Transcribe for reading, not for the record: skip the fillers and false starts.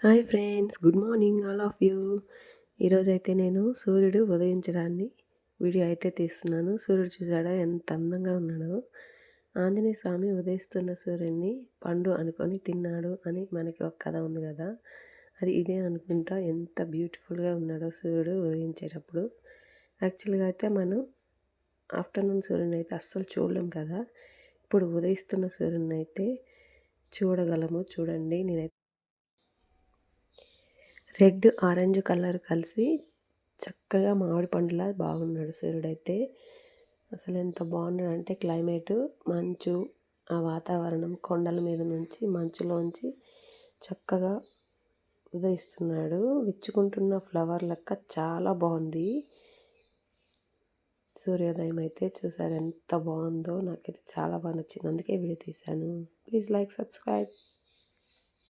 Hi friends, good morning all of you. ఈరోజైతే నేను సూర్యుడు ఉదయించడాన్ని వీడియో అయితే తీస్తున్నాను. సూర్యుడు చూసాడా ఎంత అందంగా ఉన్నాడో. ఆంజనేయ స్వామి ఉదయిస్తున్న సూర్యుడిని పండు అనుకొని తిన్నాడు అని మనకి ఒక కథ ఉంది కదా, అది ఇదే అనుకుంటా. ఎంత బ్యూటిఫుల్గా ఉన్నాడో సూర్యుడు ఉదయించేటప్పుడు. యాక్చువల్గా అయితే మనం ఆఫ్టర్నూన్ సూర్యుని అయితే అస్సలు చూడలేం కదా, ఇప్పుడు ఉదయిస్తున్న సూర్యుని అయితే చూడగలము. చూడండి, నేనైతే రెడ్ ఆరెంజ్ కలర్ కలిసి చక్కగా మామిడి పండులా బాగున్నాడు సూర్యుడైతే. అసలు ఎంత బాగున్నాడంటే క్లైమేటు, మంచు, ఆ వాతావరణం, కొండల మీద నుంచి మంచులోంచి చక్కగా ఉదయిస్తున్నాడు. విచ్చుకుంటున్న ఫ్లవర్ లెక్క చాలా బాగుంది సూర్యోదయం అయితే. చూసారు ఎంత బాగుందో, నాకైతే చాలా బాగా నచ్చింది, అందుకే వీడియో తీశాను. Please like, subscribe.